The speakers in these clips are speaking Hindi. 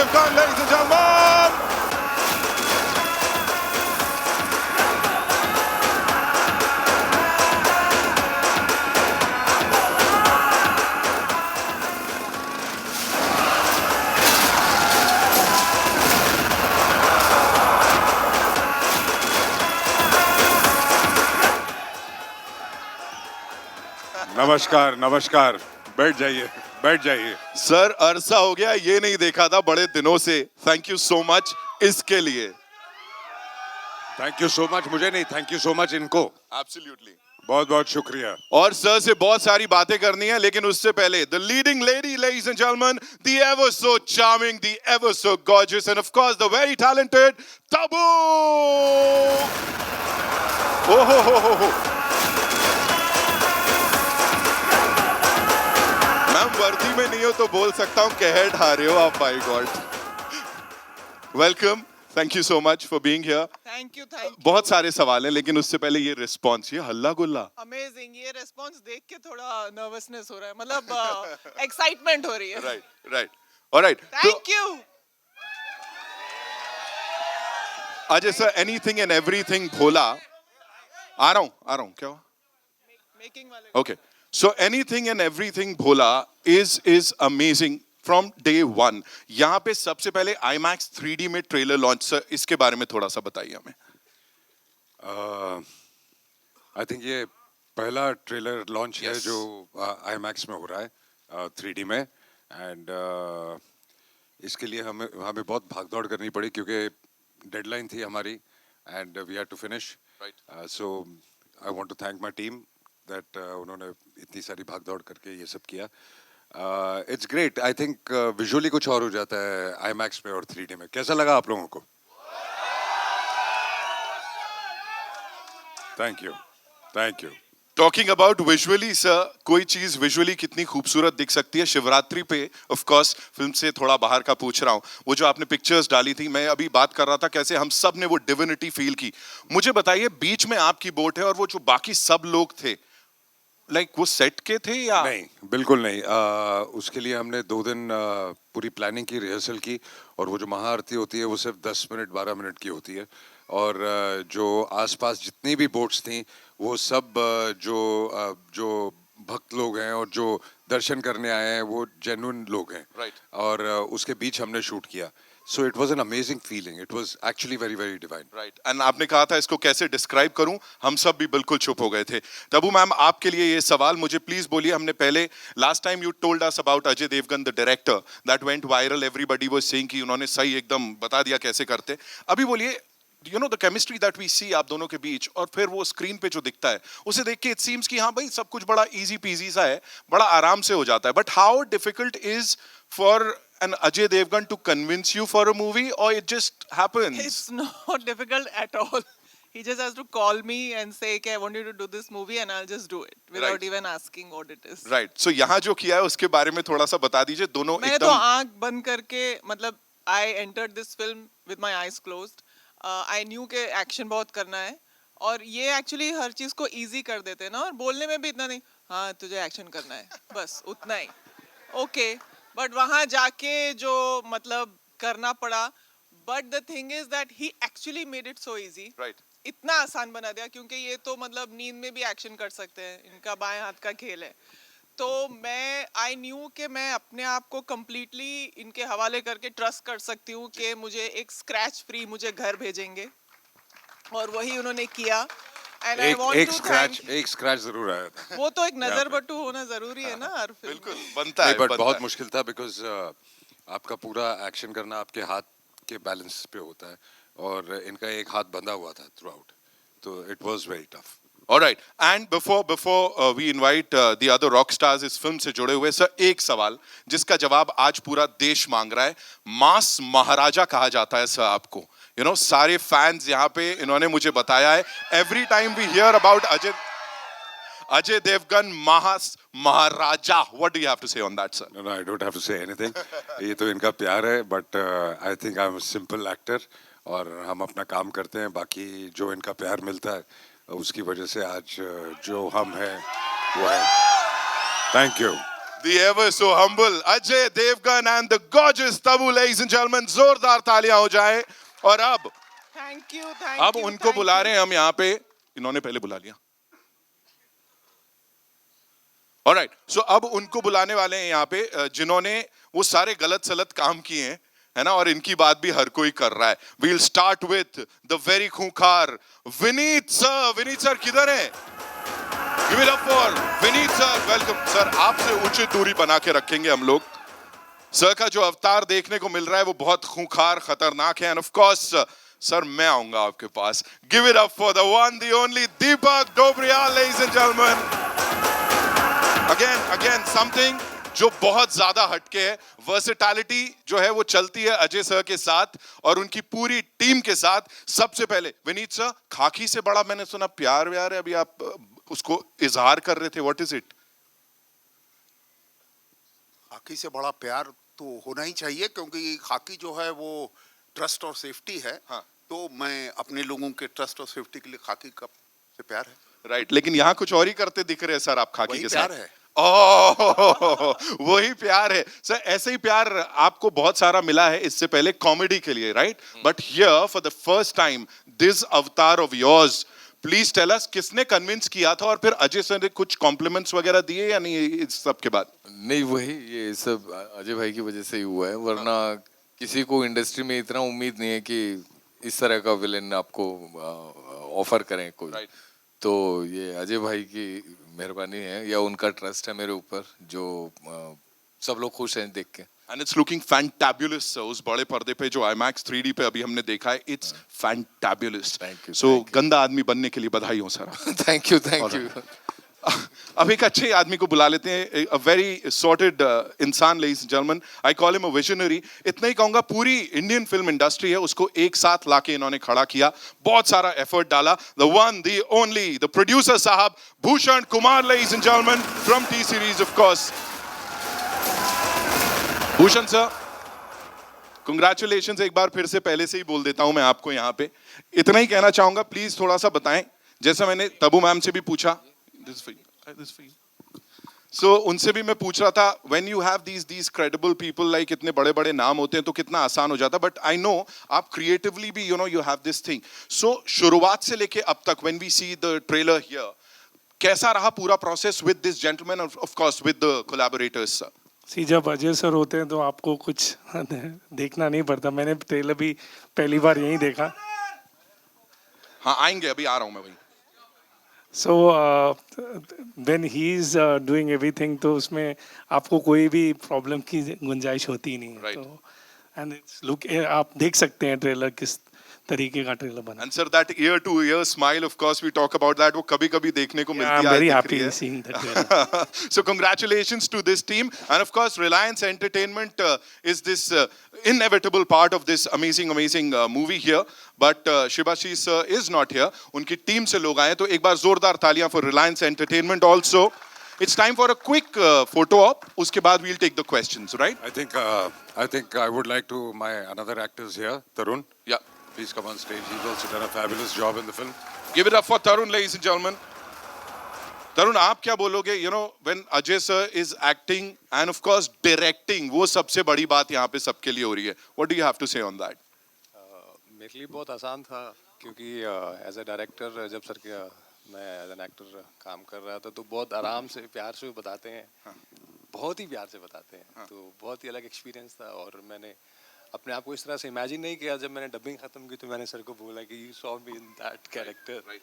Devgan, ladies and gentlemen. नमस्कार नमस्कार, बैठ जाइए बैठ जाइए। सर अरसा हो गया, ये नहीं देखा था बड़े दिनों से। थैंक यू सो मच इसके लिए। थैंक यू सो मच, मुझे नहीं, थैंक यू सो मच इनको। एब्सोल्युटली, बहुत बहुत शुक्रिया। और सर से बहुत सारी बातें करनी है, लेकिन उससे पहले the leading lady, ladies and gentleman, the ever so charming, the ever so gorgeous end of course the very talented Tabu. ओहो हो। मैम वर्दी में नहीं हो तो बोल सकता हूं, कह ढा रहे हो आप। My God, welcome, thank you so much for being here. Thank you thank you. बहुत सारे सवाल हैं, लेकिन उससे पहले ये रिस्पॉन्स, ये हल्ला गुल्ला अमेजिंग। ये रिस्पांस देख के थोड़ा नर्वसनेस हो रहा है, मतलब एक्साइटमेंट हो रही है। Right alright. Thank you. Ajay sir, anything and everything Bhola. आ रहा हूं क्या हुआ? मेकिंग वाले। Okay, so anything and everything Bhola is amazing from day one. यहाँ पे सबसे पहले IMAX 3D में ट्रेलर लॉन्च, सर इसके बारे में थोड़ा सा बताइए हमें। आई थिंक ये पहला ट्रेलर लॉन्च है जो IMAX में हो रहा है 3D में। एंड इसके लिए हमें बहुत भागदौड़ करनी पड़ी क्योंकि डेडलाइन थी हमारी and we had to finish. So I want to thank my team that उन्होंने इतनी सारी भागदौड़ करके ये सब किया। It's great. I think visually कुछ और हो जाता है IMAX में और 3D में। कैसा लगा आप लोगों को? Thank you. Talking about visually sir, कोई चीज विजुअली कितनी खूबसूरत दिख सकती है शिवरात्रि पे। ऑफ कोर्स फिल्म से थोड़ा बाहर का पूछ रहा हूँ, वो जो आपने पिक्चर्स डाली थी, मैं अभी बात कर रहा था कैसे हम सब ने वो डिविनिटी फील की। मुझे बताइए, बीच में आपकी बोट है और वो जो बाकी सब लोग थे, लाइक वो सेट के थे या नहीं? बिल्कुल नहीं। उसके लिए हमने 2 दिन पूरी प्लानिंग की, रिहर्सल की, और वो जो महाआरती होती है वो सिर्फ 10 मिनट 12 मिनट की होती है। और जो आसपास जितनी भी बोट्स थी वो सब जो भक्त लोग हैं और जो दर्शन करने आए हैं वो जेन्युइन लोग हैं। Right. और उसके बीच हमने शूट किया। So it was an amazing feeling. It was actually very very divine. Right. And आपने कहा था इसको कैसे डिस्क्राइब करूं, हम सब भी बिल्कुल चुप हो गए थे। तबू मैम, आपके लिए ये सवाल, मुझे प्लीज बोलिए, हमने पहले last time you told us about Ajay Devgn the director that went viral, everybody was saying कि उन्होंने सही एकदम बता दिया कैसे करते। अभी बोलिए, you know the chemistry that we see आप दोनों के बीच, और फिर वो स्क्रीन पे जो दिखता है उसे देख के इट सीम्स कि हाँ भाई सब कुछ बड़ा इजी पीजी सा है, बड़ा आराम से हो जाता है। But how difficult is for an Ajay Devgan to convince you for a movie, or it just happens? It's not difficult at all. He just has to call me and say, "Okay, I want you to do this movie," and I'll just do it without Right. even asking what it is. Right. So यहाँ जो किया है उसके बारे में थोड़ा सा बता दीजिए। दोनों मैंने तो एकदम आंख बंद करके, मतलब I entered this film with my eyes closed. I knew कि एक्शन बहुत करना है, और ये एक्चुअली हर चीज को इजी कर देते हैं ना, और बोलने में भी इतना नहीं, हाँ तुझे एक्शन करना है, बस उतना ही। ओके, बट वहां जाके जो मतलब करना पड़ा, but the thing is that he actually made it so easy. Right. इतना आसान बना दिया, क्योंकि ये तो मतलब नींद में भी एक्शन कर सकते हैं, इनका बाएं हाथ का खेल है। तो मैं आई न्यू कि मैं अपने आप को कम्प्लीटली इनके हवाले करके ट्रस्ट कर सकती हूँ कि मुझे एक स्क्रैच फ्री मुझे घर भेजेंगे, और वही उन्होंने किया। And I want एक to स्क्रैच thank- एक स्क्रैच जरूर आया था। वो तो एक नजर यहाँ पे। बट्टू होना जरूरी है ना हर फिल्म बिल्कुल में। बनता है, बट बनता बहुत है। मुश्किल था बिकॉज आपका पूरा एक्शन करना आपके हाथ के बैलेंस पे होता है, और इनका एक हाथ बंधा हुआ था थ्रू आउट, तो it was very tough. All right. And before we invite the other rock stars इस फिल्म से जुड़े हुए, सर एक सवाल जिसका जवाब आज पूरा देश मांग रहा है। मास महाराजा कहा जाता है सर आपको, you know, सारे फैंस यहाँ पे, इन्होंने मुझे बताया है, every time we hear about Ajay Devgan Maharaja, what do you have to say on that, sir? No, I don't have to say anything. ये तो इनका प्यार है, but I think I am simple actor, और हम अपना काम करते हैं, बाकी जो इनका प्यार मिलता है उसकी वजह से आज जो हम हैं वो है। Thank you. The ever so humble Ajay Devgan and the gorgeous Tabu, ladies and gentlemen. जोरदार तालियां हो जाए. और थैंक यू थैंक अब यू उनको बुला रहे हैं हम यहाँ पे. इन्होंने पहले बुला लिया. Alright, so अब उनको बुलाने वाले हैं यहाँ पे जिन्होंने वो सारे गलत सलत काम किए हैं, है ना, और इनकी बात भी हर कोई कर रहा है. We'll start with the very खूंखार विनीत सर. विनीत सर किधर हैं? Give it up for Vineet sir. Welcome sir. आपसे उचित दूरी बना के रखेंगे हम लोग. सर का जो अवतार देखने को मिल रहा है वो बहुत खूंखार खतरनाक है. And of course सर मैं आऊंगा आपके पास. Give it up for the one, the only Deepak Dobriyal, ladies and gentlemen. Again something जो बहुत ज्यादा हटके है. वर्सेटैलिटी जो है वो चलती है अजय सर के साथ और उनकी पूरी टीम के साथ. सबसे पहले विनीत सर, खाकी से बड़ा मैंने सुना प्यार व्यार है, अभी आप उसको इजहार कर रहे थे. What is it? खाकी से बड़ा प्यार तो होना ही चाहिए, क्योंकि खाकी जो है वो ट्रस्ट और सेफ्टी है. हाँ. तो मैं अपने लोगों के ट्रस्ट और सेफ्टी के लिए खाकी का से प्यार है. राइट, लेकिन यहाँ कुछ और ही करते दिख रहे हैं सर आप खाकी वही के प्यार साथ. है. ओह वही प्यार है सर. ऐसे ही प्यार आपको बहुत सारा मिला है इससे पहले कॉमेडी के लिए, right? But here for the first time this avatar of yours. Please tell us, किसने कन्विंस किया था और फिर अजय सर ने कुछ कॉम्प्लीमेंट्स वगैरह दिए या नहीं इस सब के बाद? नहीं, वही ये सब अजय भाई की वजह से ही हुआ है, वरना किसी को इंडस्ट्री में इतना उम्मीद नहीं है कि इस तरह का विलेन आपको ऑफर करें कोई. Right. तो ये अजय भाई की मेहरबानी है या उनका ट्रस्ट है मेरे ऊपर, जो सब लोग खुश हैं देख के. And it's looking fantabulous sir. उस बड़े पर्दे पे जो IMAX 3D पे अभी हमने देखा है, it's fantabulous. Thank you, So thank you. गंदा आदमी बनने के लिए बधाई हो sir. Thank you thank you. अब एक अच्छे आदमी को बुला लेते हैं. A very sorted इंसान, ladies and gentlemen. I call him a visionary. इतना ही कहूँगा, पूरी इंडियन फिल्म इंडस्ट्री है उसको एक साथ लाके इन्होंने खड़ा किया. बहुत सारा एफर्ट डाला. The one, the only, the producer साहब Bhushan Kumar, ladies and gentlemen, from T series of course. Bhushan sir, congratulations एक बार फिर से पहले से ही बोल देता हूं मैं आपको यहाँ पे. इतना ही कहना चाहूंगा, प्लीज थोड़ा सा बताएं. जैसा मैंने तबू मैम से भी पूछा, सो उनसे भी मैं पूछ रहा था, when you have these credible people, like इतने बड़े बड़े नाम होते हैं तो कितना आसान हो जाता. बट आई नो आप क्रिएटिवली भी you have this thing. So शुरुआत से लेके अब तक, when we see the trailer here, कैसा रहा पूरा process with this gentleman, of course with the collaborators sir? जब अजय सर होते हैं तो आपको कुछ देखना नहीं पड़ता. मैंने ट्रेलर भी पहली बार यहीं देखा. हाँ आएंगे, अभी आ रहा हूँ मैं वहीं. So when he is doing everything, तो उसमें आपको कोई भी प्रॉब्लम की गुंजाइश होती ही नहीं है. Right. तो एंड इट्स लुक, आप देख सकते हैं ट्रेलर किस तरीके का ट्रेलर बना. And sir, that ear to ear smile, of course, we talk about that. वो कभी-कभी देखने को मिलती है. I'm very दिख happy रही है. seeing the trailer. So congratulations to this team, and of course, Reliance Entertainment is this inevitable part of this amazing movie here. But Shibashish sir is not here. उनकी टीम से लोग आए, तो एक बार जोरदार तालियां for Reliance Entertainment also. It's time for a quick photo op. उसके बाद we'll take the questions, right? I think I would like to my another actors here, Tarun. Yeah. Please come on stage. He's also done a fabulous job in the film. Give it up for Tarun, ladies and gentlemen. Tarun, आप क्या बोलोगे? When Ajay sir is acting and of course directing, वो सबसे बड़ी बात यहाँ पे सबके लिए हो रही है. What do you have to say on that? मेरे लिए बहुत आसान था, क्योंकि एज अ डायरेक्टर जब सर के मैं एज एन एक्टर काम कर रहा था, तो बहुत आराम से प्यार से बताते हैं. बहुत ही प्यार से बताते हैं. तो बहुत ही अलग एक्सपीरियंस था, और मैंने अपने आप को इस तरह से इमेजिन नहीं किया. जब मैंने डबिंग खत्म की तो मैंने सर को बोला कि you saw me in that character.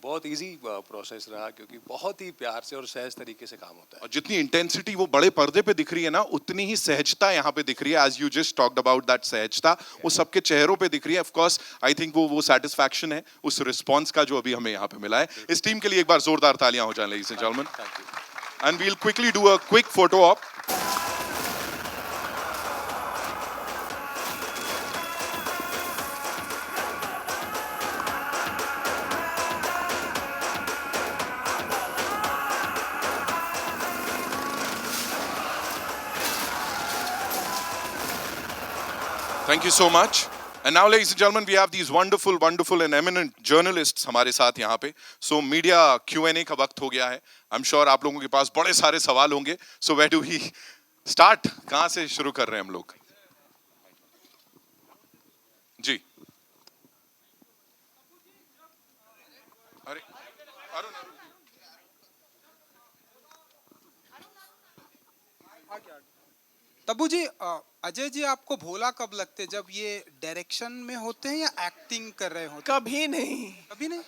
बहुत इजी प्रोसेस रहा, क्योंकि बहुत ही प्यार से और सहज तरीके से काम होता है. और जितनी इंटेंसिटी वो बड़े पर्दे पे दिख रही है ना, उतनी ही सहजता यहाँ पे दिख रही है. As you just talked about that सहजता, वो सबके चेहरों पे दिख रही है. ऑफ कोर्स आई थिंक वो सेटिस्फैक्शन है उस रिस्पॉन्स का जो अभी हमें यहाँ पे मिला है. इस टीम के लिए एक बार जोरदार तालियां हो जाएं, ladies and gentleman. And we'll quickly do a quick photo op. Thank you so much. And now, ladies and gentlemen, we have these wonderful, wonderful and eminent journalists हमारे साथ यहाँ पे. So media Q&A का वक्त हो गया है. I'm sure आप लोगों के पास बड़े सारे सवाल होंगे. So where do we start? कहाँ से शुरू कर रहे हैं हम लोग? जी. अरे, अरुण, तब्बू जी, अजय जी आपको भोला कब लगते हैं? जब ये डायरेक्शन में होते हैं या एक्टिंग कर रहे होते हैं? कभी नहीं. कभी नहीं.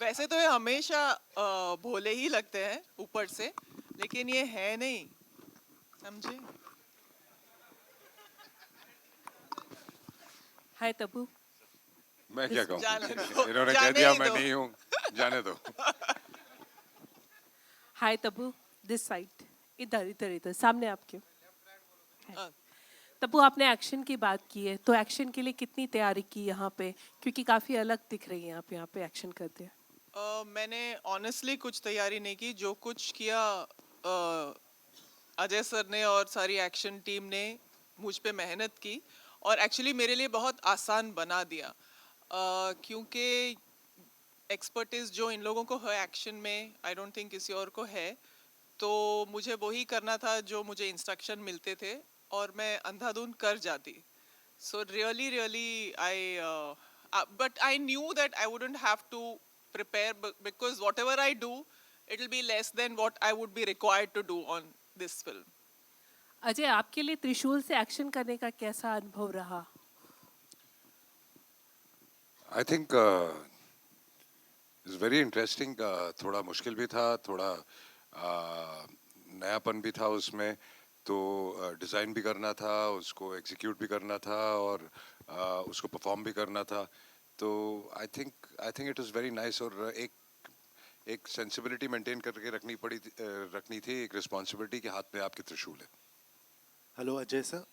वैसे तो ये हमेशा भोले ही लगते हैं ऊपर से, लेकिन ये है नहीं, समझे? हाय तब्बू. मैं क्या कहूँ? जाने दो, इन्होंने कह जाने दिया ही मैं दो. नहीं हूँ, जाने दो. हाय तब्बू, दिस साइड. इधर इधर इधर सामने आपके. तब्बू, आपने एक्शन की बात की है, तो एक्शन के लिए कितनी तैयारी की यहाँ पे? क्योंकि काफी अलग दिख रही है आप यहाँ पे एक्शन करते हैं. मैंने ऑनेस्टली कुछ तैयारी नहीं की. जो कुछ किया अजय सर ने और सारी एक्शन टीम ने मुझ पे मेहनत की और एक्चुअली मेरे लिए बहुत आसान बना दिया, क्योंकि एक्सपर्टीज जो इन लोगों को है एक्शन में, आई डोंट थिंक किसी और को है. तो मुझे वही करना था जो मुझे इंस्ट्रक्शन मिलते थे और मैं अंधाधुंध कर जाती. So really really but I knew that I wouldn't have to prepare because whatever I do, it will be less than what I would be required to do on this film. Ajay, आपके लिए त्रिशूल से एक्शन करने का कैसा अनुभव रहा? I think it's very interesting. थोड़ा मुश्किल भी था, थोड़ा नयापन भी था उसमें. तो डिज़ाइन भी करना था, उसको एग्जीक्यूट भी करना था और उसको परफॉर्म भी करना था. तो I think it was very nice. और एक सेंसिबिलिटी मेंटेन करके रखनी थी, एक रिस्पॉन्सिबिलिटी के हाथ में आपके त्रिशूल है. Hello Ajay sir,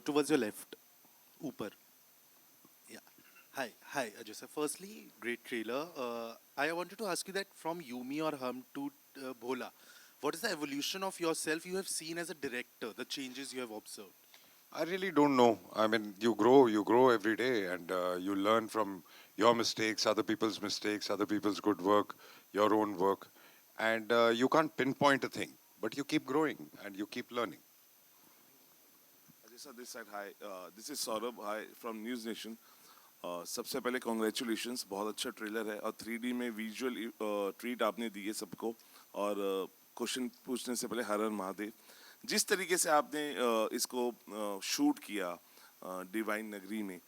towards your left, ऊपर. Hi Ajay sir. Firstly, great trailer. I wanted to ask you that from Yumi or Hum to Bholaa, what is the evolution of yourself you have seen as a director, the changes you have observed? I really don't know. I mean, you grow every day, and you learn from your mistakes, other people's mistakes, other people's good work, your own work, and you can't pinpoint a thing, but you keep growing and you keep learning. Ajay sir, this side, hi. This is Saurabh, hi, from News Nation. सबसे पहले कॉन्ग्रेचुलेशंस, बहुत अच्छा ट्रेलर है और 3D में विजुअल ट्रीट आपने दी है सबको. और क्वेश्चन पूछने से पहले हर हर महादेव. जिस तरीके से आपने इसको शूट किया डिवाइन नगरी में,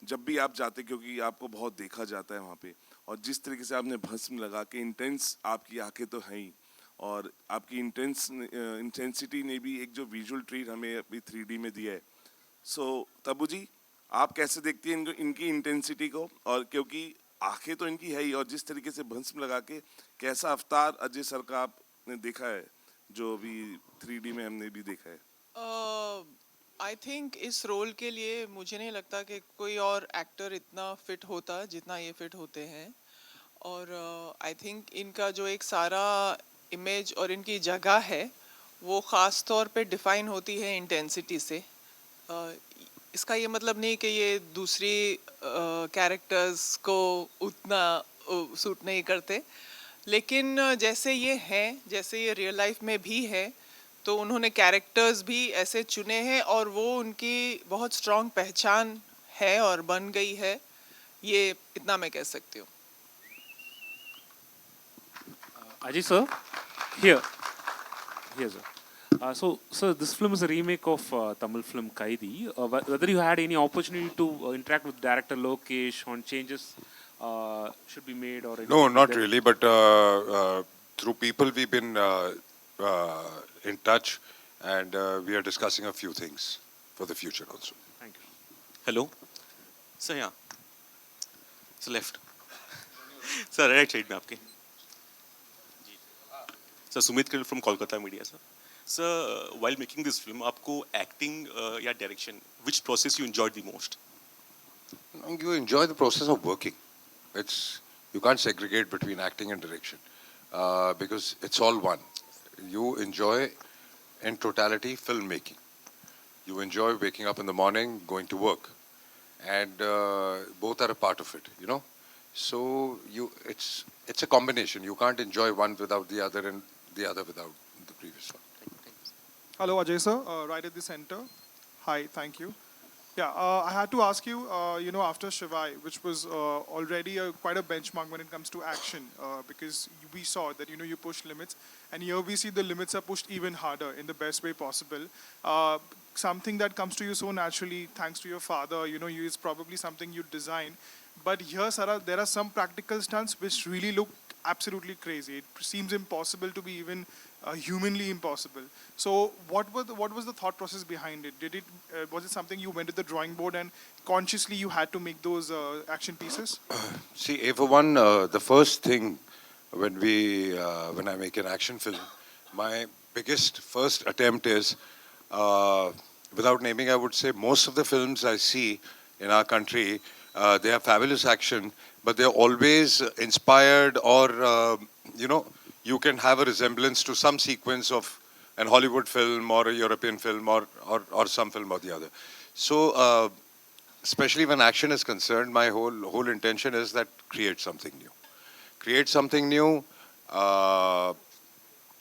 जब भी आप जाते, क्योंकि आपको बहुत देखा जाता है वहाँ पे, और जिस तरीके से आपने भस्म लगा के, इंटेंस आपकी आंखें तो हैं ही, और आपकी इंटेंसिटी ने भी एक जो विजुअल ट्रीट हमें अभी 3D में दिया है. सो तब्बू जी, आप कैसे देखती हैं इनकी इंटेंसिटी को? और क्योंकि आंखें तो इनकी है ही, और जिस तरीके से भस्म लगा के कैसा अवतार अजय सर का आपने देखा है, जो अभी 3D में हमने भी देखा है. आई थिंक इस रोल के लिए मुझे नहीं लगता कि कोई और एक्टर इतना फिट होता जितना ये फिट होते हैं. और आई थिंक इनका जो एक सारा इमेज और इनकी जगह है वो ख़ास तौर पे डिफाइन होती है इंटेंसिटी से. इसका ये मतलब नहीं कि ये दूसरी कैरेक्टर्स को उतना सूट नहीं करते, लेकिन जैसे ये हैं, जैसे ये रियल लाइफ में भी है, तो उन्होंने कैरेक्टर्स भी ऐसे चुने हैं और वो उनकी बहुत स्ट्रॉन्ग पहचान है और बन गई है. ये इतना मैं कह सकती हूँ. Ajay sir, here sir. So sir, this film is a remake of Tamil film Kaidi. Whether you had any opportunity to interact with director Lokesh on changes should be made or anything? No, not really, but through people we've been in touch, and we are discussing a few things for the future also. Thank you. Hello. Sir, yeah. So left. Sir, right side में आपके. Sir, Sumit Krill from Kolkata Media, sir. Sir, while making this film, आपको acting या direction, which process you enjoyed the most? You enjoy the process of working. You can't segregate between acting and direction because it's all one. You enjoy in totality filmmaking. You enjoy waking up in the morning, going to work. and both are a part of it, you know. So it's a combination. You can't enjoy one without the other, and the other without the previous one. Hello, Ajay sir, right at the center. Hi, thank you. Yeah, I had to ask you, after Shivai, which was already quite a benchmark when it comes to action, because we saw that, you pushed limits, and here we see the limits are pushed even harder in the best way possible. Something that comes to you so naturally, thanks to your father, is probably something you design. But here, Sarah, there are some practical stunts which really look absolutely crazy. It seems impossible to be even humanly impossible. So, what was the thought process behind it? Was it something you went to the drawing board and consciously you had to make those action pieces? See, for one, the first thing when I make an action film, my biggest first attempt is, without naming, I would say most of the films I see in our country, they have fabulous action, but they're always inspired, or you can have a resemblance to some sequence of an Hollywood film or a European film, or some film or the other. So especially when action is concerned, my whole intention is that create something new. Create something new,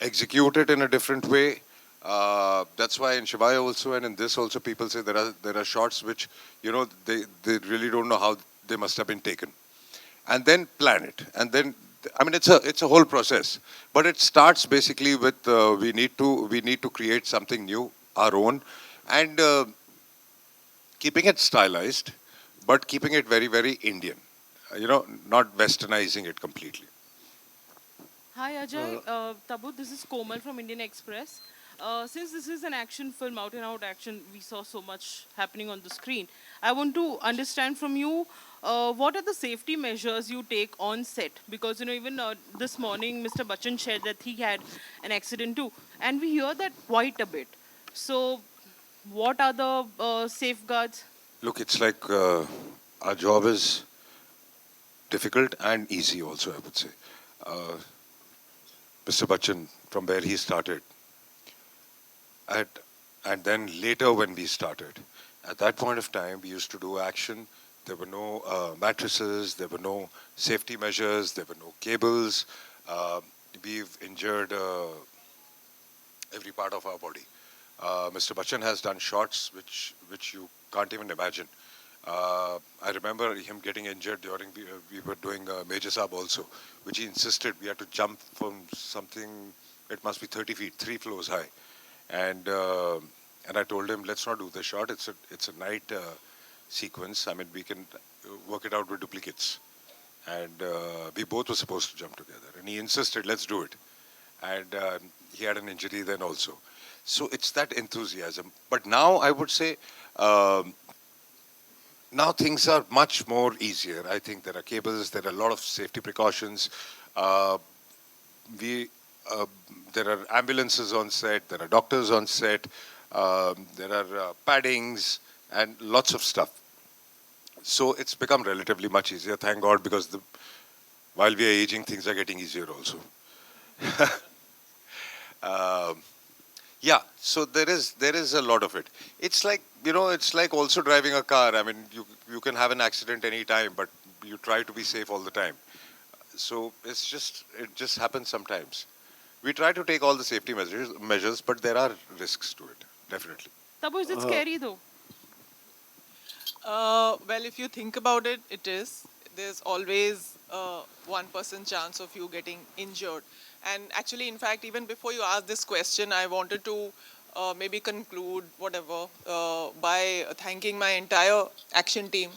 execute it in a different way. That's why in Shivaya also and in this also, people say there are shots which they really don't know how they must have been taken, and then plan it, and then it's a whole process. But it starts basically with we need to create something new, our own, and keeping it stylized, but keeping it very, very Indian. Not westernizing it completely. Hi Ajay, Tabu, this is Komal from Indian Express. Since this is an action film, out and out action, we saw so much happening on the screen. I want to understand from you, what are the safety measures you take on set? Because even this morning, Mr. Bachchan shared that he had an accident too, and we hear that quite a bit. So, what are the safeguards? Look, it's like our job is difficult and easy also, I would say. Mr. Bachchan, from where he started, and then later when we started, at that point of time, we used to do action. There were no mattresses, there were no safety measures, there were no cables. We've injured every part of our body. Mr. Bachchan has done shots which you can't even imagine. I remember him getting injured during we were doing Major Saab also, which he insisted we had to jump from something, it must be 30 feet, 3 floors high. And I told him, let's not do the shot. It's a night sequence. We can work it out with duplicates. And we both were supposed to jump together. And he insisted, let's do it. And he had an injury then also. So it's that enthusiasm. But now I would say, now things are much more easier. I think there are cables, there are a lot of safety precautions. There are ambulances on set, there are doctors on set, there are paddings and lots of stuff. So it's become relatively much easier, thank God, because while we are aging, things are getting easier also. Yeah, so there is a lot of it. It's like, it's like also driving a car. You can have an accident any time, but you try to be safe all the time. So it just happens sometimes. We try to take all the safety measures, but there are risks to it, definitely. Tabu, is it scary though? Well, if you think about it, it is. There's always 1% chance of you getting injured. And actually, in fact, even before you asked this question, I wanted to maybe conclude whatever by thanking my entire action team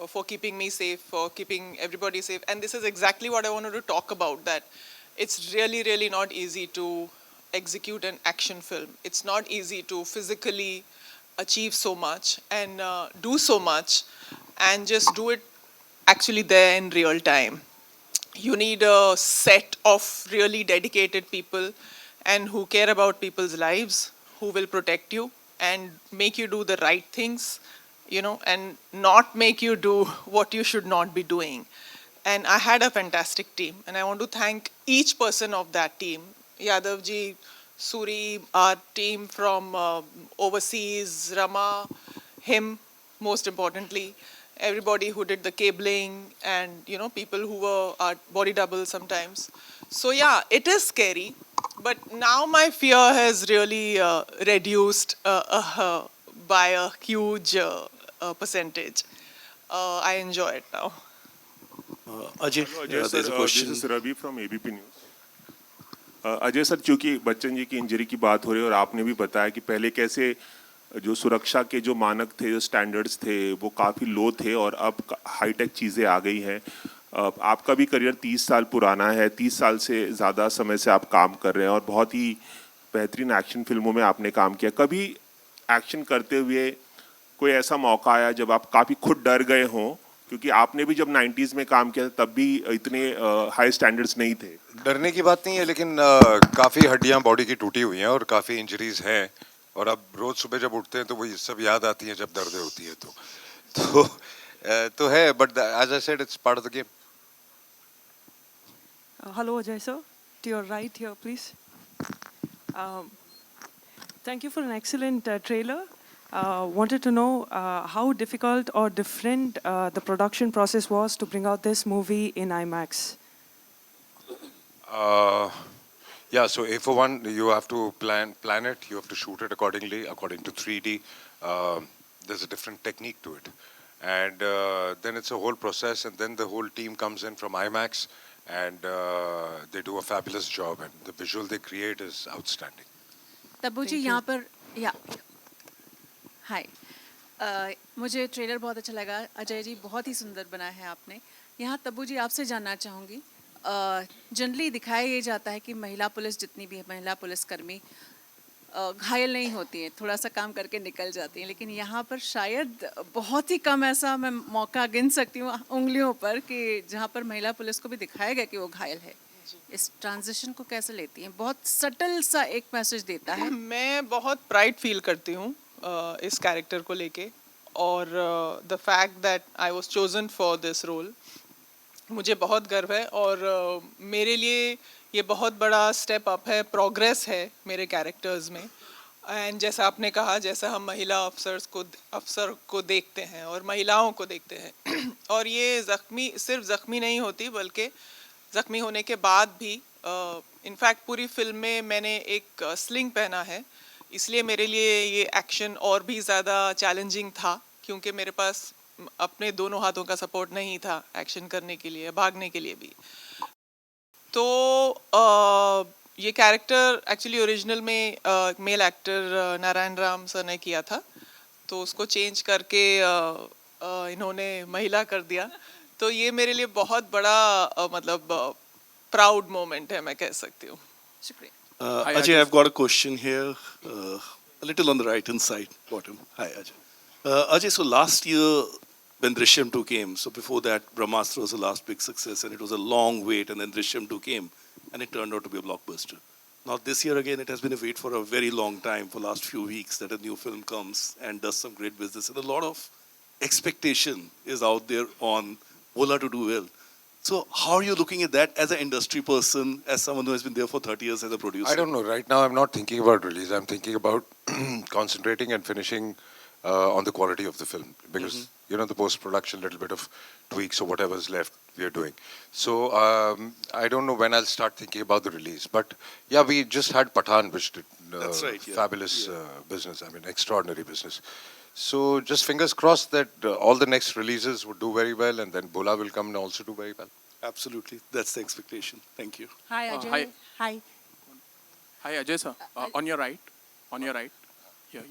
for keeping me safe, for keeping everybody safe. And this is exactly what I wanted to talk about, that it's really, really not easy to execute an action film. It's not easy to physically achieve so much and do so much and just do it actually there in real time. You need a set of really dedicated people and who care about people's lives, who will protect you and make you do the right things, and not make you do what you should not be doing. And I had a fantastic team, and I want to thank each person of that team. Yadavji, Suri, our team from overseas, Rama, him, most importantly, everybody who did the cabling, and people who were our body double sometimes. So yeah, it is scary, but now my fear has really reduced by a huge percentage. I enjoy it now. Ajay, Ajay there's a sir, question. this is Ravi from ABP News. Ajay sir, चूंकि बच्चन जी की इंजरी की बात हो रही है और आपने भी बताया कि पहले कैसे जो सुरक्षा के जो मानक थे, जो स्टैंडर्ड्स थे, वो काफ़ी लो थे और अब हाईटेक चीज़ें आ गई हैं. आपका भी करियर 30 साल पुराना है, 30 साल से ज़्यादा समय से आप काम कर रहे हैं और बहुत ही बेहतरीन एक्शन फिल्मों में आपने काम किया. कभी एक्शन करते हुए कोई ऐसा मौका आया जब आप काफ़ी खुद डर गए हों, क्योंकि आपने भी जब 90s में काम किया तब भी इतने हाई स्टैंडर्ड्स नहीं थे? डरने की बात नहीं है, लेकिन काफ़ी हड्डियां बॉडी की टूटी हुई हैं और काफ़ी इंजरीज हैं, और अब रोज़ सुबह जब उठते हैं तो वो ये सब याद आती हैं जब दर्द होती है तो है, but as I said it's part of the game. Hello, Ajay sir. To your right here, please. Thank you for an excellent trailer. Wanted to know how difficult or different the production process was to bring out this movie in IMAX. Yeah, so A for one, you have to plan it. You have to shoot it according to 3D. There's a different technique to it, and then it's a whole process. And then the whole team comes in from IMAX, and they do a fabulous job. And the visual they create is outstanding. Tabu ji यहाँ पर हाय, मुझे ट्रेलर बहुत अच्छा लगा. अजय जी, बहुत ही सुंदर बनाया है आपने. यहाँ तब्बू जी आपसे जानना चाहूँगी, जनरली दिखाया ये जाता है कि महिला पुलिस, जितनी भी है महिला पुलिसकर्मी, घायल नहीं होती हैं, थोड़ा सा काम करके निकल जाती हैं, लेकिन यहाँ पर शायद बहुत ही कम ऐसा मैं मौका गिन सकती हूँ उंगलियों पर कि जहाँ पर महिला पुलिस को भी दिखाया गया कि वो घायल है. इस ट्रांजिशन को कैसे लेती हैं? बहुत सटल सा एक मैसेज देता है. मैं बहुत प्राइड फील करती हूँ इस कैरेक्टर को लेके, और the fact that I was chosen for this role, मुझे बहुत गर्व है. और मेरे लिए ये बहुत बड़ा स्टेप अप है, प्रोग्रेस है मेरे कैरेक्टर्स में. एंड जैसा आपने कहा, जैसा हम महिला अफसर को देखते हैं और महिलाओं को देखते हैं और ये सिर्फ ज़ख्मी नहीं होती, बल्कि ज़ख्मी होने के बाद भी, इनफैक्ट पूरी फिल्म में मैंने एक स्लिंग पहना है, इसलिए मेरे लिए ये एक्शन और भी ज़्यादा चैलेंजिंग था, क्योंकि मेरे पास अपने दोनों हाथों का सपोर्ट नहीं था एक्शन करने के लिए, भागने के लिए भी. तो ये कैरेक्टर एक्चुअली ओरिजिनल में male actor Narayan Ram sir ने किया था, तो उसको चेंज करके इन्होंने महिला कर दिया. तो ये मेरे लिए बहुत बड़ा मतलब प्राउड मोमेंट है, मैं कह सकती हूँ. शुक्रिया. Ajay, I've got a question here, a little on the right hand side, bottom. Hi, Ajay. Ajay, so last year when Drishyam 2 came, so before that Brahmastra was the last big success, and it was a long wait, and then Drishyam 2 came, and it turned out to be a blockbuster. Now this year again, it has been a wait for a very long time, for last few weeks, that a new film comes and does some great business, and a lot of expectation is out there on Bholaa to do well. So how are you looking at that as an industry person, as someone who has been there for 30 years as a producer? I don't know. Right now, I'm not thinking about release. I'm thinking about concentrating and finishing on the quality of the film. Because, you know, the post-production, little bit of tweaks or whatever's left, we are doing. So I don't know when I'll start thinking about the release. But yeah, we just had Pathan, which did That's right, yeah. fabulous business. I mean, extraordinary business. So just fingers crossed that all the next releases would do very well, and then Bholaa will come and also do very well. Absolutely. That's the expectation. Thank you. Hi, Ajay. Hi. Hi. Hi, Ajay sir. On your right. Here.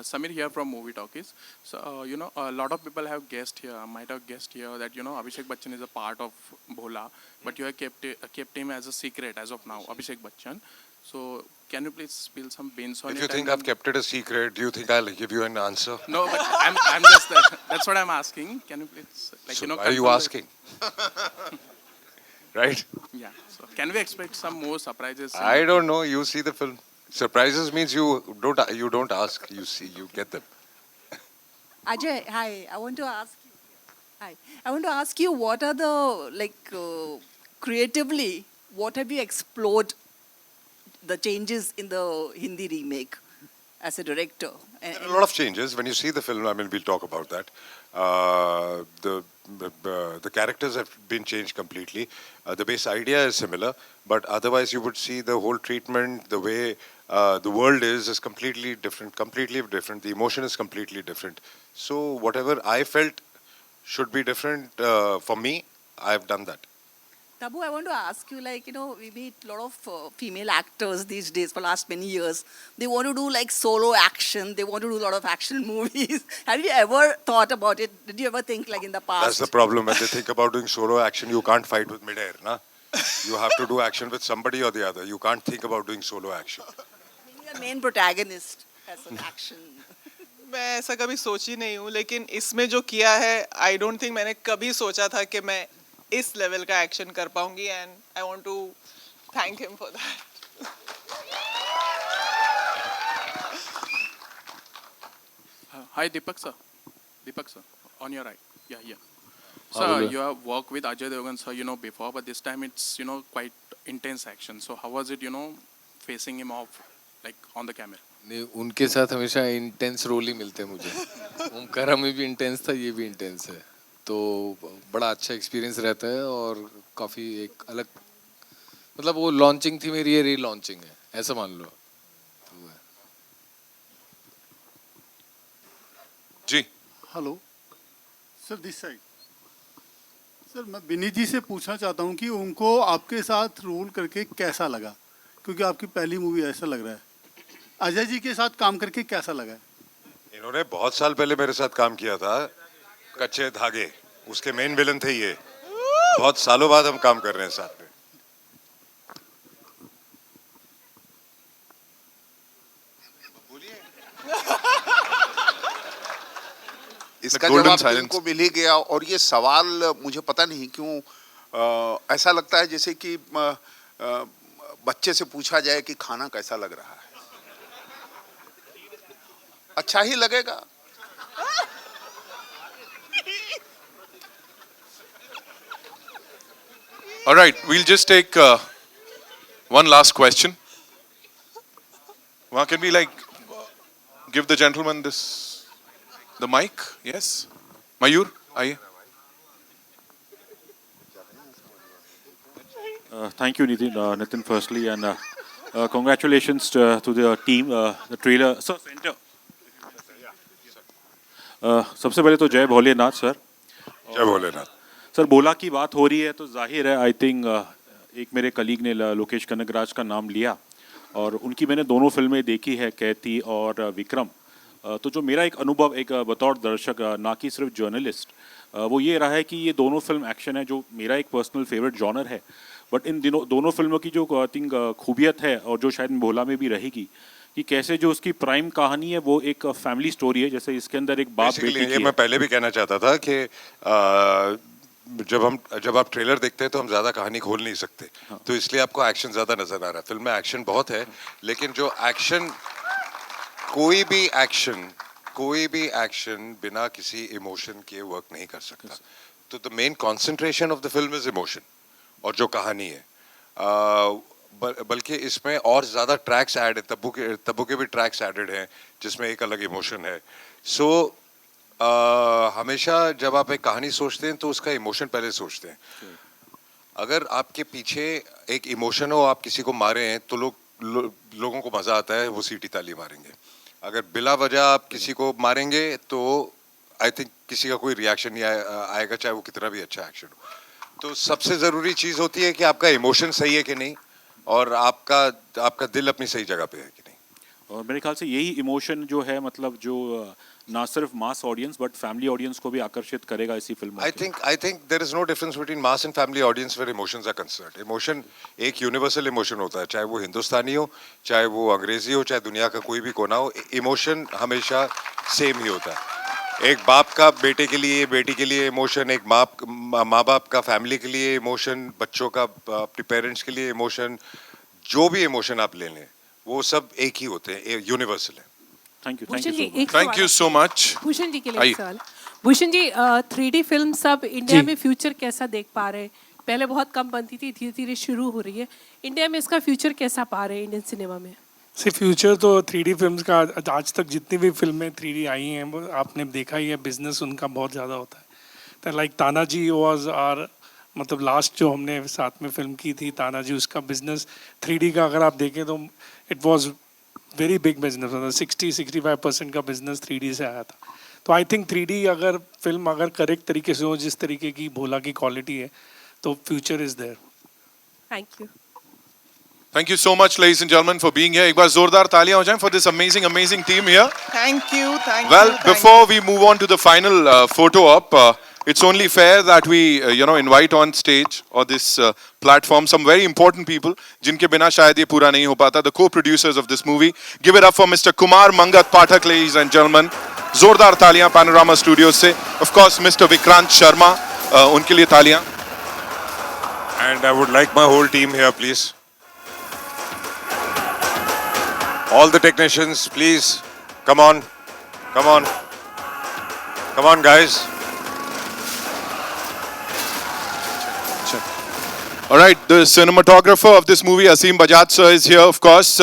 Samir here from Movie Talkies. So, you know, a lot of people have guessed here, might have guessed here that, you know, Abhishek Bachchan is a part of Bholaa, but you have kept him as a secret as of now, Abhishek Bachchan. So, can you please spill some beans on it? If you think I've kept it a secret, do you think I'll give you an answer? No, but I'm just, that's what I'm asking. Can you please, like, So you know, why are you confirm asking? Right? Yeah. So, can we expect some more surprises? I don't know. You see the film. Surprises means you don't ask. You see, you get them. Ajay, hi. I want to ask you, what are the, creatively, what have you explored the changes in the Hindi remake? as a director? There are a lot of changes. When you see the film, I mean, we'll talk about that. The characters have been changed completely. The base idea is similar, but otherwise you would see the whole treatment, the way the world is completely different, The emotion is completely different. So whatever I felt should be different for me, I've done that. Tabu, I want to ask you, like, you know, we meet a lot of female actors these days for last many years. They want to do like solo action. They want to do a lot of action movies. Have you ever thought about it? Did you ever think like in the past? That's the problem. When they think about doing solo action, you can't fight with mid-air, na? You have to do action with somebody or the other. You can't think about doing solo action. Being a main protagonist as an action. मैं ऐसा कभी सोची नहीं हूँ, लेकिन इसमें जो किया है, I don't think मैंने कभी सोचा था कि मैं इस लेवल का एक्शन कर पाऊंगी, and I want to thank him for that. Hi, Deepak sir. Deepak sir, on your right. Yeah. Sir, you have worked with Ajay Devgan sir, you know, before, but this time it's, you know, quite intense action. So how was it, you know, facing him off, like on the camera? नहीं, उनके साथ हमेशा इंटेंस रोल ही मिलते हैं मुझे। ओमकारा में भी इंटेंस था, ये भी इंटेंस है, तो बड़ा अच्छा एक्सपीरियंस रहता है और काफ़ी एक अलग, मतलब वो लॉन्चिंग थी मेरी, ये री लॉन्चिंग है, ऐसा मान लो। जी hello sir, this side. Sir, मैं विनीत जी से पूछना चाहता हूँ कि उनको आपके साथ रोल करके कैसा लगा, क्योंकि आपकी पहली मूवी ऐसा लग रहा है। अजय जी के साथ काम करके कैसा लगा? इन्होंने बहुत साल पहले मेरे साथ काम किया था, कच्चे धागे, उसके मेन विलन थे ये। बहुत सालों बाद हम काम कर रहे हैं साथ में। इसका जवाब इनको मिल ही गया, और ये सवाल मुझे पता नहीं क्यों ऐसा लगता है जैसे कि बच्चे से पूछा जाए कि खाना कैसा लग रहा है। अच्छा ही लगेगा। All right, we'll just take one last question. Well, can we like give the gentleman the mic? Yes, Mayur, आइए. Thank you, Nitin, firstly, and congratulations to the team. The trailer, so center. सबसे पहले तो जय भोलेनाथ सर। जय भोलेनाथ सर, बोला की बात हो रही है तो जाहिर है, आई थिंक एक मेरे कलीग ने लोकेश कनकराज का नाम लिया, और उनकी मैंने दोनों फिल्में देखी है, कैथी और विक्रम। तो जो मेरा एक अनुभव एक बतौर दर्शक, ना कि सिर्फ जर्नलिस्ट, वो ये रहा है कि ये दोनों फिल्म एक्शन है, जो मेरा एक पर्सनल फेवरेट जॉनर है। बट इन दोनों फिल्मों की जो आई थिंक खूबियत है, और जो शायद भोला में भी रहेगी, कि कैसे जो उसकी प्राइम कहानी है वो एक फैमिली स्टोरी है। जैसे इसके अंदर एक बाप बेटी की ये मैं पहले भी कहना चाहता था कि जब आप ट्रेलर देखते हैं तो हम ज्यादा कहानी खोल नहीं सकते, तो इसलिए आपको एक्शन ज्यादा नजर आ रहा है। फिल्म में एक्शन बहुत है, लेकिन जो एक्शन, कोई भी एक्शन बिना किसी इमोशन के वर्क नहीं कर सकता। तो the main concentration of the film is emotion, और जो कहानी है, बल्कि इसमें और ज़्यादा ट्रैक्स ऐड है, तब्बू के भी ट्रैक्स एडेड हैं जिसमें एक अलग इमोशन है। सो हमेशा जब आप एक कहानी सोचते हैं तो उसका इमोशन पहले सोचते हैं। अगर आपके पीछे एक इमोशन हो, आप किसी को मारे हैं तो लोगों को मज़ा आता है, वो सीटी ताली मारेंगे। अगर बिला वजह आप किसी को मारेंगे तो आई थिंक किसी का कोई रिएक्शन नहीं आएगा, चाहे वो कितना भी अच्छा एक्शन हो। तो सबसे ज़रूरी चीज़ होती है कि आपका इमोशन सही है कि नहीं, और आपका दिल अपनी सही जगह पे है कि नहीं। और मेरे ख्याल से यही इमोशन जो है, मतलब जो ना सिर्फ mass audience but family audience को भी आकर्षित करेगा इसी फिल्म में। I think there is no difference between mass and family audience where emotions are concerned. Emotion एक यूनिवर्सल इमोशन होता है, चाहे वो हिंदुस्तानी हो, चाहे वो अंग्रेजी हो, चाहे दुनिया का कोई भी कोना हो, इमोशन हमेशा सेम ही होता है। एक बाप का बेटे के लिए, बेटी के लिए इमोशन, एक माँ बाप का फैमिली के लिए इमोशन, बच्चों का अपने पेरेंट्स के लिए इमोशन, जो भी इमोशन आप ले लें वो सब एक ही होते हैं, यूनिवर्सल है। Thank you so much. Bhushan ji के लिए एक सवाल। भूषण जी, 3D फिल्म सब इंडिया में फ्यूचर कैसा देख पा रहे हैं? पहले बहुत कम बनती थी, धीरे धीरे शुरू हो रही है। इंडिया में इसका फ्यूचर कैसा पा रहे हैं इंडियन सिनेमा में? सिर्फ फ्यूचर तो 3D फिल्म्स का आज तक जितनी भी फिल्में 3D आई हैं वो आपने देखा ही है, बिजनेस उनका बहुत ज़्यादा होता है. तो लाइक तानाजी वाज आर मतलब लास्ट जो हमने साथ में फिल्म की थी तानाजी, उसका बिजनेस 3D का अगर आप देखें तो it was very big business, मतलब 60-65% का बिजनेस 3D से आया था. तो आई थिंक 3D अगर फिल्म अगर करेक्ट तरीके से हो, जिस तरीके की भोला की क्वालिटी है, तो future is there. Thank you. Thank you so much, ladies and gentlemen, for being here. एक बार जोरदार तालियां हो जाएं for this amazing team here. Thank you. Well, before we move on to the final photo op, it's only fair that we, invite on stage or this platform some very important people, जिनके बिना शायद ये पूरा नहीं हो पाता. The co-producers of this movie. Give it up for Mr. Kumar Mangat Pathak, ladies and gentlemen. जोरदार तालियां Panorama Studios से. Of course, Mr. Vikrant Sharma, उनके लिए तालियां. And I would like my whole team here, please. All the technicians, please, come on, guys. All right, the cinematographer of this movie, Asim Bajaj sir, is here, of course.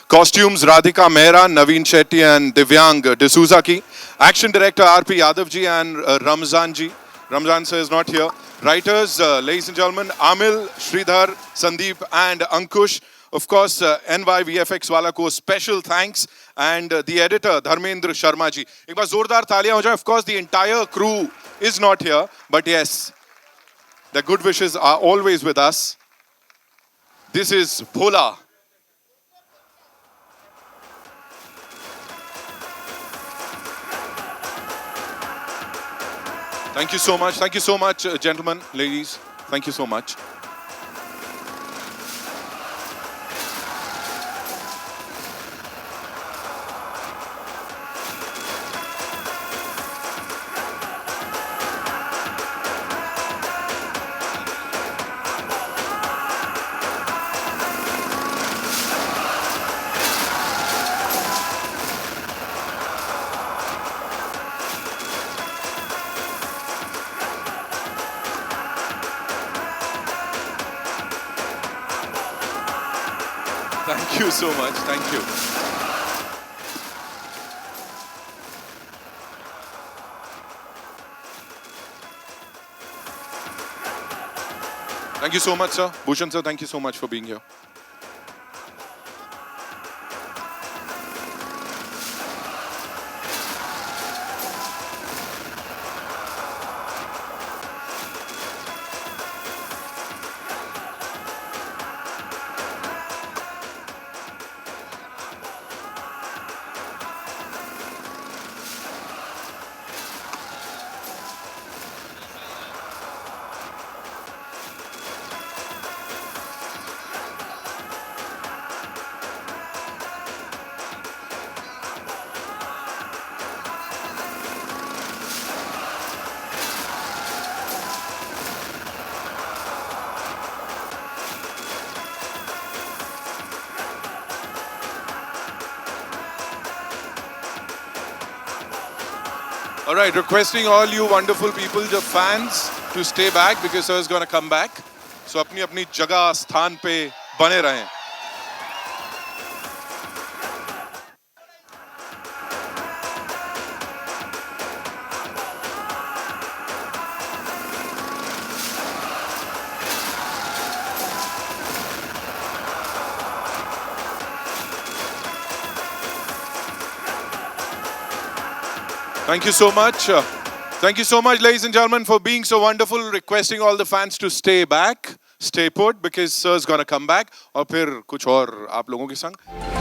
Costumes, Radhika Mehra, Naveen Shetty and Divyang D'Souza ki. Action director, R.P. Yadav ji and Ramzan ji. Ramzan sir is not here. Writers, ladies and gentlemen, Amil, Sridhar, Sandeep and Ankush. Of course, NYVFX wala ko special thanks, and the editor Dharmendra Sharma ji. एक बार जोरदार तालियां हो जाए. Of course, the entire crew is not here, but yes, the good wishes are always with us. This is Bholaa. Thank you so much, gentlemen, ladies. Thank you so much. Thank you so much. Thank you. Thank you so much, sir. Bhushan sir, thank you so much for being here. All right, requesting all you wonderful people, the fans, to stay back because sir is going to come back. So अपनी अपनी जगह स्थान पे बने रहें. Thank you so much. Thank you so much, ladies and gentlemen, for being so wonderful. Requesting all the fans to stay back, stay put, because sir's gonna come back. और फिर कुछ और आप लोगों के संग.